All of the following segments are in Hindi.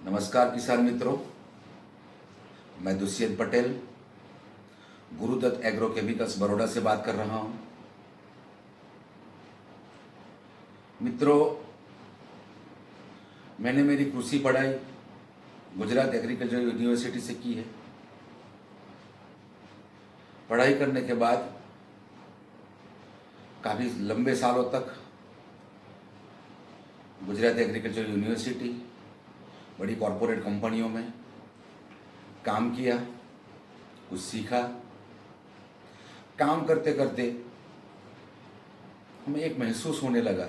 नमस्कार किसान मित्रों, मैं दुष्यंत पटेल गुरुदत्त एग्रो केमिकल्स बड़ौदा से बात कर रहा हूं। मित्रों, मैंने मेरी कृषि पढ़ाई गुजरात एग्रीकल्चर यूनिवर्सिटी से की है। पढ़ाई करने के बाद काफ़ी लंबे सालों तक गुजरात एग्रीकल्चर यूनिवर्सिटी बड़ी कॉरपोरेट कंपनियों में काम किया, कुछ सीखा। काम करते करते हमें एक महसूस होने लगा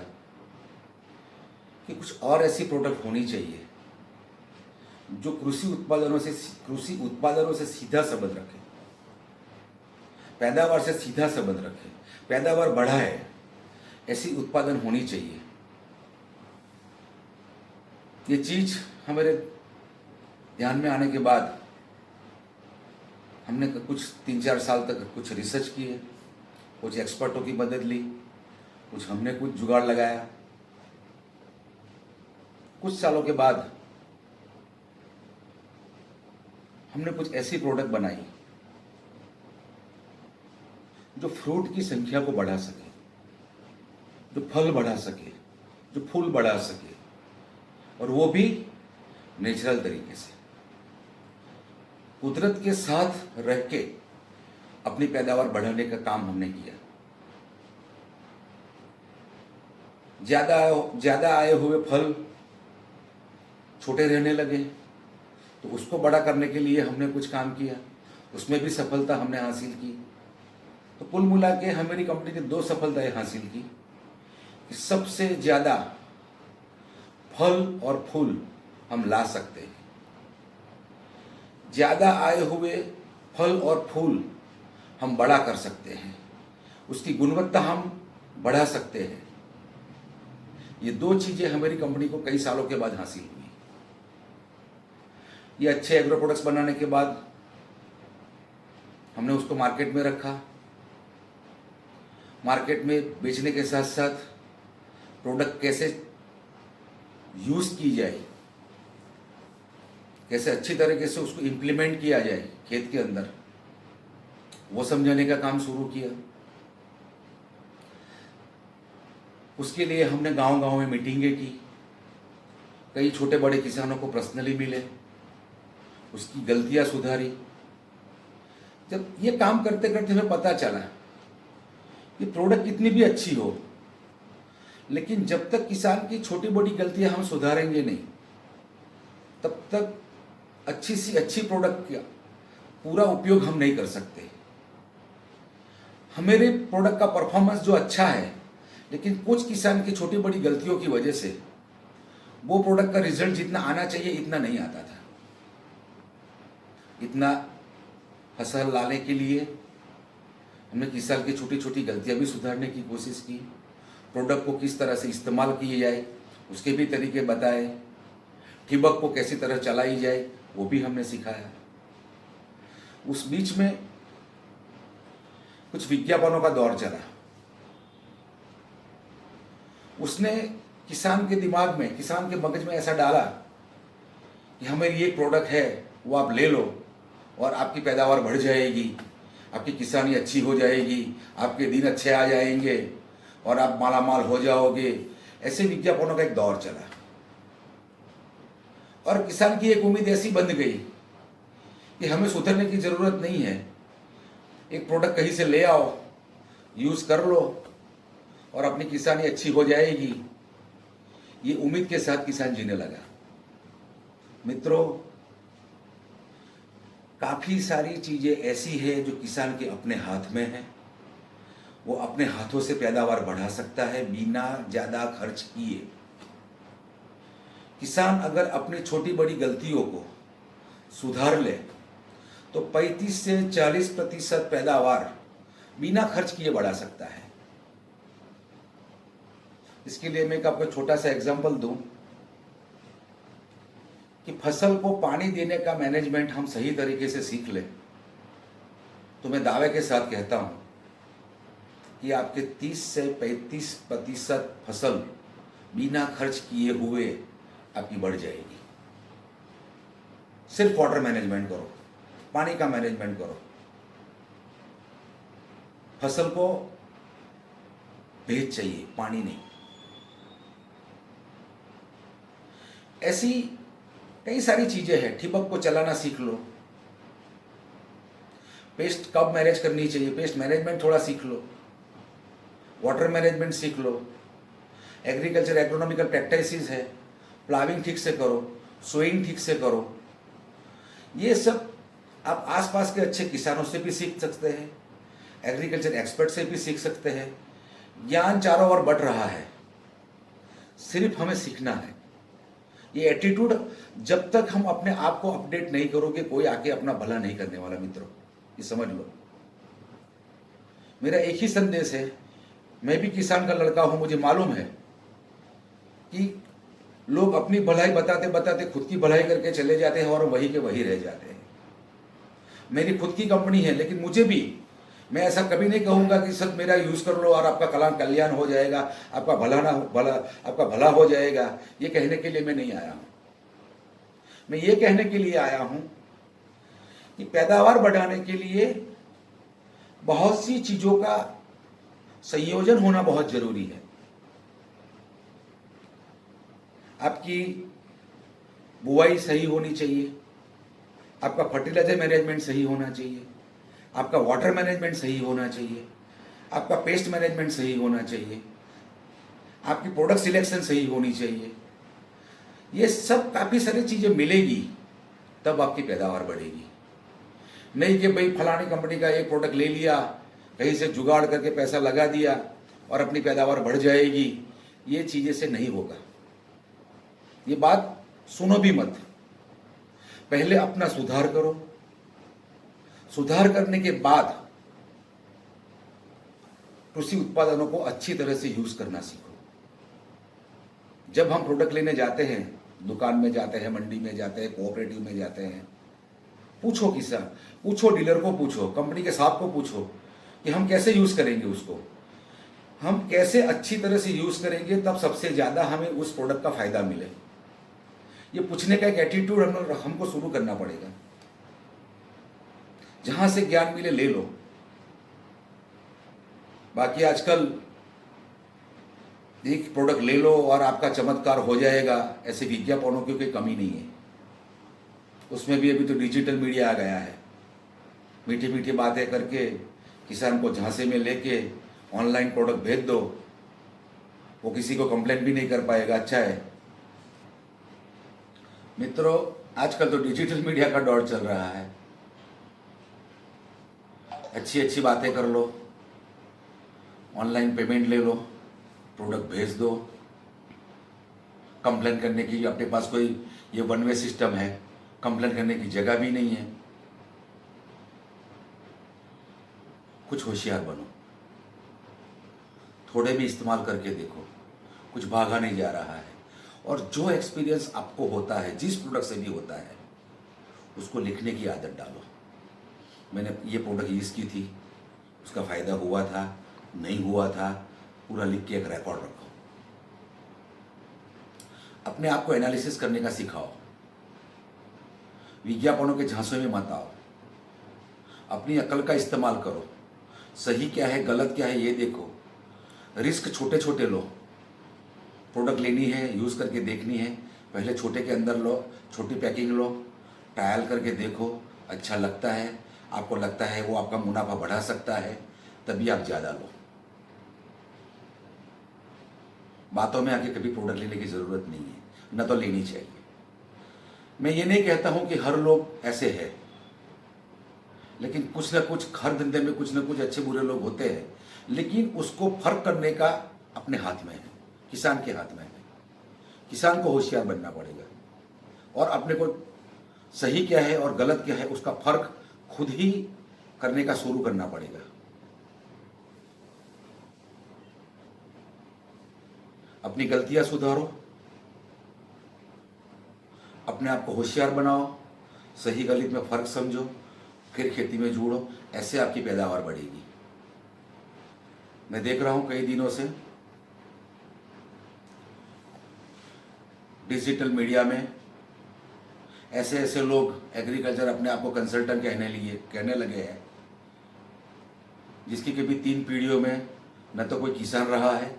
कि कुछ और ऐसी प्रोडक्ट होनी चाहिए जो कृषि उत्पादनों से सीधा संबंध रखे, पैदावार से सीधा संबंध रखे, पैदावार बढ़ाए, ऐसी उत्पादन होनी चाहिए। ये चीज हमारे ध्यान में आने के बाद हमने कुछ 3-4 साल तक कुछ रिसर्च किए, कुछ एक्सपर्टों की मदद ली, कुछ हमने कुछ जुगाड़ लगाया। कुछ सालों के बाद हमने कुछ ऐसी प्रोडक्ट बनाई जो फ्रूट की संख्या को बढ़ा सके, जो फल बढ़ा सके, जो फूल बढ़ा सके, और वो भी नेचुरल तरीके से, कुदरत के साथ रह के अपनी पैदावार बढ़ाने का काम हमने किया। ज्यादा आए हुए फल छोटे रहने लगे, तो उसको बड़ा करने के लिए हमने कुछ काम किया, उसमें भी सफलता हमने हासिल की। तो कुल मिला के हमारी कंपनी ने 2 सफलताएं हासिल की कि सबसे ज्यादा फल और फूल हम ला सकते हैं, ज्यादा आए हुए फल और फूल हम बड़ा कर सकते हैं, उसकी गुणवत्ता हम बढ़ा सकते हैं। ये 2 चीजें हमारी कंपनी को कई सालों के बाद हासिल हुई। ये अच्छे एग्रो प्रोडक्ट्स बनाने के बाद हमने उसको मार्केट में रखा। मार्केट में बेचने के साथ साथ प्रोडक्ट कैसे यूज की जाए, कैसे अच्छी तरीके से उसको इंप्लीमेंट किया जाए खेत के अंदर, वो समझाने का काम शुरू किया। उसके लिए हमने गांव-गांव में मीटिंगें की, कई छोटे बड़े किसानों को पर्सनली मिले, उसकी गलतियां सुधारी। जब ये काम करते करते हमें पता चला कि प्रोडक्ट कितनी भी अच्छी हो, लेकिन जब तक किसान की छोटी बड़ी गलतियां हम सुधारेंगे नहीं, तब तक अच्छी सी अच्छी प्रोडक्ट का पूरा उपयोग हम नहीं कर सकते। हमारे प्रोडक्ट का परफॉर्मेंस जो अच्छा है, लेकिन कुछ किसान की छोटी बड़ी गलतियों की वजह से वो प्रोडक्ट का रिजल्ट जितना आना चाहिए इतना नहीं आता था। इतना फसल लाने के लिए हमने किसान की छोटी छोटी गलतियां भी सुधारने की कोशिश की। प्रोडक्ट को किस तरह से इस्तेमाल किए जाए उसके भी तरीके बताए, ठिबक को कैसी तरह चलाई जाए वो भी हमने सिखाया। उस बीच में कुछ विज्ञापनों का दौर चला। उसने किसान के दिमाग में, किसान के मगज में ऐसा डाला कि हमारी ये प्रोडक्ट है, वो आप ले लो और आपकी पैदावार बढ़ जाएगी, आपकी किसानी अच्छी हो जाएगी, आपके दिन अच्छे आ जाएंगे और आप मालामाल हो जाओगे। ऐसे विज्ञापनों का एक दौर चला और किसान की एक उम्मीद ऐसी बन गई कि हमें सुधरने की जरूरत नहीं है, एक प्रोडक्ट कहीं से ले आओ, यूज कर लो और अपनी किसानी अच्छी हो जाएगी। ये उम्मीद के साथ किसान जीने लगा। मित्रों, काफी सारी चीजें ऐसी है जो किसान के अपने हाथ में है। वो अपने हाथों से पैदावार बढ़ा सकता है बिना ज्यादा खर्च किए। किसान अगर अपनी छोटी बड़ी गलतियों को सुधार ले तो 35 से 40% पैदावार बिना खर्च किए बढ़ा सकता है। इसके लिए मैं आपको छोटा सा एग्जांपल दूं कि फसल को पानी देने का मैनेजमेंट हम सही तरीके से सीख ले तो मैं दावे के साथ कहता हूं कि आपके 30 से 35% फसल बिना खर्च किए हुए आपकी बढ़ जाएगी। सिर्फ वाटर मैनेजमेंट करो, पानी का मैनेजमेंट करो, फसल को भेज चाहिए, पानी नहीं। ऐसी कई सारी चीजें हैं। ठिबक को चलाना सीख लो, पेस्ट कब मैनेज करनी चाहिए, पेस्ट मैनेजमेंट थोड़ा सीख लो, वाटर मैनेजमेंट सीख लो, एग्रीकल्चर एग्रोनॉमिकल प्रैक्टिसेस है, प्लाविंग ठीक से करो, सोइंग ठीक से करो। ये सब आप आसपास के अच्छे किसानों से भी सीख सकते हैं, एग्रीकल्चर एक्सपर्ट से भी सीख सकते हैं। ज्ञान चारों ओर बढ़ रहा है, सिर्फ हमें सीखना है। ये एटीट्यूड जब तक हम अपने आप को अपडेट नहीं करोगे, कोई आके अपना भला नहीं करने वाला मित्रों, ये समझ लो। मेरा एक ही संदेश है, मैं भी किसान का लड़का हूं, मुझे मालूम है कि लोग अपनी भलाई बताते बताते खुद की भलाई करके चले जाते हैं और वही के वही रह जाते हैं। मेरी खुद की कंपनी है, लेकिन मुझे भी, मैं ऐसा कभी नहीं कहूंगा कि सब मेरा यूज कर लो और आपका कल्याण हो जाएगा, आपका आपका भला हो जाएगा। ये कहने के लिए मैं नहीं आया हूं। मैं ये कहने के लिए आया हूं कि पैदावार बढ़ाने के लिए बहुत सी चीजों का संयोजन होना बहुत जरूरी है। आपकी बुआई सही होनी चाहिए, आपका फर्टिलाइजर मैनेजमेंट सही होना चाहिए, आपका वाटर मैनेजमेंट सही होना चाहिए, आपका पेस्ट मैनेजमेंट सही होना चाहिए, आपकी प्रोडक्ट सिलेक्शन सही होनी चाहिए। ये सब काफ़ी सारी चीज़ें मिलेगी तब आपकी पैदावार बढ़ेगी। नहीं कि भाई फलानी कंपनी का एक प्रोडक्ट ले लिया, कहीं से जुगाड़ करके पैसा लगा दिया और अपनी पैदावार बढ़ जाएगी। ये चीज़ें से नहीं होगा। ये बात सुनो भी मत। पहले अपना सुधार करो, सुधार करने के बाद कृषि उत्पादनों को अच्छी तरह से यूज करना सीखो। जब हम प्रोडक्ट लेने जाते हैं, दुकान में जाते हैं, मंडी में जाते हैं, कोऑपरेटिव में जाते हैं, पूछो किसान, पूछो डीलर को, पूछो कंपनी के साहब को, पूछो कि हम कैसे यूज करेंगे उसको, हम कैसे अच्छी तरह से यूज करेंगे तब सबसे ज्यादा हमें उस प्रोडक्ट का फायदा मिले। ये पूछने का एक एटीट्यूड हमको शुरू करना पड़ेगा। जहां से ज्ञान मिले ले लो। बाकी आजकल एक प्रोडक्ट ले लो और आपका चमत्कार हो जाएगा, ऐसे विज्ञापनों की कोई कमी नहीं है। उसमें भी अभी तो डिजिटल मीडिया आ गया है। मीठी मीठी बातें करके किसान को झांसे में लेके ऑनलाइन प्रोडक्ट भेज दो, वो किसी को कंप्लेंट भी नहीं कर पाएगा। अच्छा है मित्रों, आजकल तो डिजिटल मीडिया का दौर चल रहा है। अच्छी अच्छी बातें कर लो, ऑनलाइन पेमेंट ले लो, प्रोडक्ट भेज दो। कंप्लेन करने की अपने पास कोई ये वन वे सिस्टम है, कंप्लेन करने की जगह भी नहीं है। कुछ होशियार बनो, थोड़े भी इस्तेमाल करके देखो, कुछ भागा नहीं जा रहा है। और जो एक्सपीरियंस आपको होता है, जिस प्रोडक्ट से भी होता है, उसको लिखने की आदत डालो। मैंने ये प्रोडक्ट यूज़ की थी, उसका फ़ायदा हुआ था, नहीं हुआ था, पूरा लिख के एक रिकॉर्ड रखो। अपने आप को एनालिसिस करने का सिखाओ। विज्ञापनों के झांसों में मत आओ। अपनी अकल का इस्तेमाल करो। सही क्या है, गलत क्या है, ये देखो। रिस्क छोटे छोटे लो। प्रोडक्ट लेनी है, यूज़ करके देखनी है, पहले छोटे के अंदर लो, छोटी पैकिंग लो, ट्रायल करके देखो। अच्छा लगता है, आपको लगता है वो आपका मुनाफा बढ़ा सकता है, तभी आप ज़्यादा लो। बातों में आके कभी प्रोडक्ट लेने की ज़रूरत नहीं है, न तो लेनी चाहिए। मैं ये नहीं कहता हूं कि हर लोग ऐसे हैं, लेकिन कुछ ना कुछ, हर धंधे में कुछ ना कुछ अच्छे बुरे लोग होते हैं, लेकिन उसको फर्क करने का अपने हाथ में है, किसान के हाथ में है। किसान को होशियार बनना पड़ेगा और अपने को सही क्या है और गलत क्या है उसका फर्क खुद ही करने का शुरू करना पड़ेगा। अपनी गलतियां सुधारो, अपने आप को होशियार बनाओ, सही गलत में फर्क समझो, फिर खेती में जुड़ो। ऐसे आपकी पैदावार बढ़ेगी। मैं देख रहा हूं कई दिनों से डिजिटल मीडिया में ऐसे ऐसे लोग एग्रीकल्चर अपने आप को कंसल्टेंट कहने लगे हैं, जिसकी कभी 3 पीढ़ियों में न तो कोई किसान रहा है,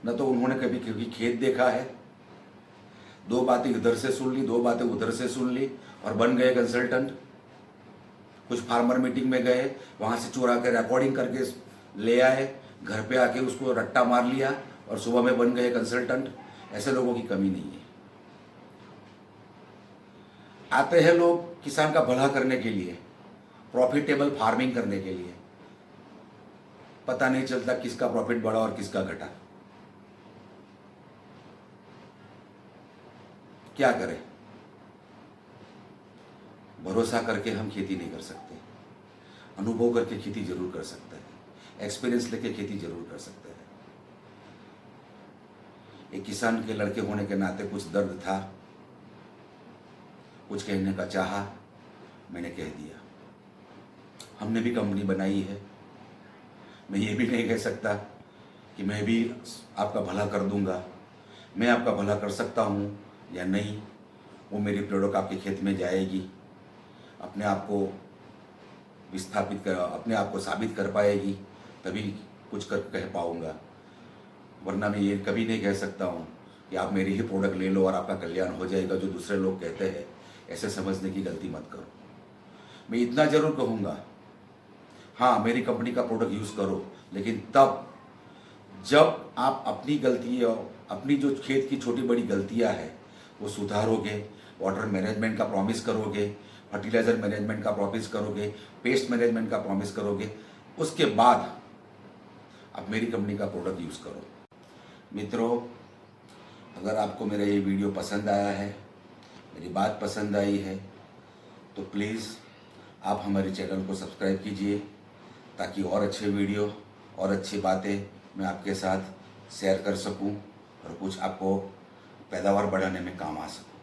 न तो उन्होंने कभी कभी खेत देखा है। 2 बातें इधर से सुन ली, 2 बातें उधर से सुन ली और बन गए कंसल्टेंट। कुछ फार्मर मीटिंग में गए, वहाँ से चुरा के रिकॉर्डिंग करके ले आए, घर पे आके उसको रट्टा मार लिया और सुबह में बन गए कंसल्टेंट। ऐसे लोगों की कमी नहीं है। आते हैं लोग किसान का भला करने के लिए, प्रॉफिटेबल फार्मिंग करने के लिए, पता नहीं चलता किसका प्रॉफिट बढ़ा और किसका घटा। क्या करें? भरोसा करके हम खेती नहीं कर सकते, अनुभव करके खेती जरूर कर सकते हैं, एक्सपीरियंस लेके खेती जरूर कर सकते हैं। एक किसान के लड़के होने के नाते कुछ दर्द था, कुछ कहने का चाहा, मैंने कह दिया। हमने भी कंपनी बनाई है। मैं ये भी नहीं कह सकता कि मैं भी आपका भला कर दूंगा। मैं आपका भला कर सकता हूँ या नहीं, वो मेरी प्रोडक्ट आपके खेत में जाएगी, अपने आप को अपने आप को साबित कर पाएगी, तभी कुछ कर कह पाऊँगा। वरना मैं ये कभी नहीं कह सकता हूँ कि आप मेरी ही प्रोडक्ट ले लो और आपका कल्याण हो जाएगा। जो दूसरे लोग कहते हैं, ऐसे समझने की गलती मत करो। मैं इतना जरूर कहूँगा, हाँ मेरी कंपनी का प्रोडक्ट यूज़ करो, लेकिन तब जब आप अपनी गलतियों, अपनी जो खेत की छोटी बड़ी गलतियाँ हैं वो सुधारोगे, वाटर मैनेजमेंट का प्रॉमिस करोगे, फर्टिलाइज़र मैनेजमेंट का प्रॉमिस करोगे, पेस्ट मैनेजमेंट का प्रॉमिस करोगे, उसके बाद आप मेरी कंपनी का प्रोडक्ट यूज़ करो। मित्रों, अगर आपको मेरा ये वीडियो पसंद आया है, मेरी बात पसंद आई है, तो प्लीज़ आप हमारे चैनल को सब्सक्राइब कीजिए, ताकि और अच्छे वीडियो और अच्छी बातें मैं आपके साथ शेयर कर सकूं और कुछ आपको पैदावार बढ़ाने में काम आ सकूं।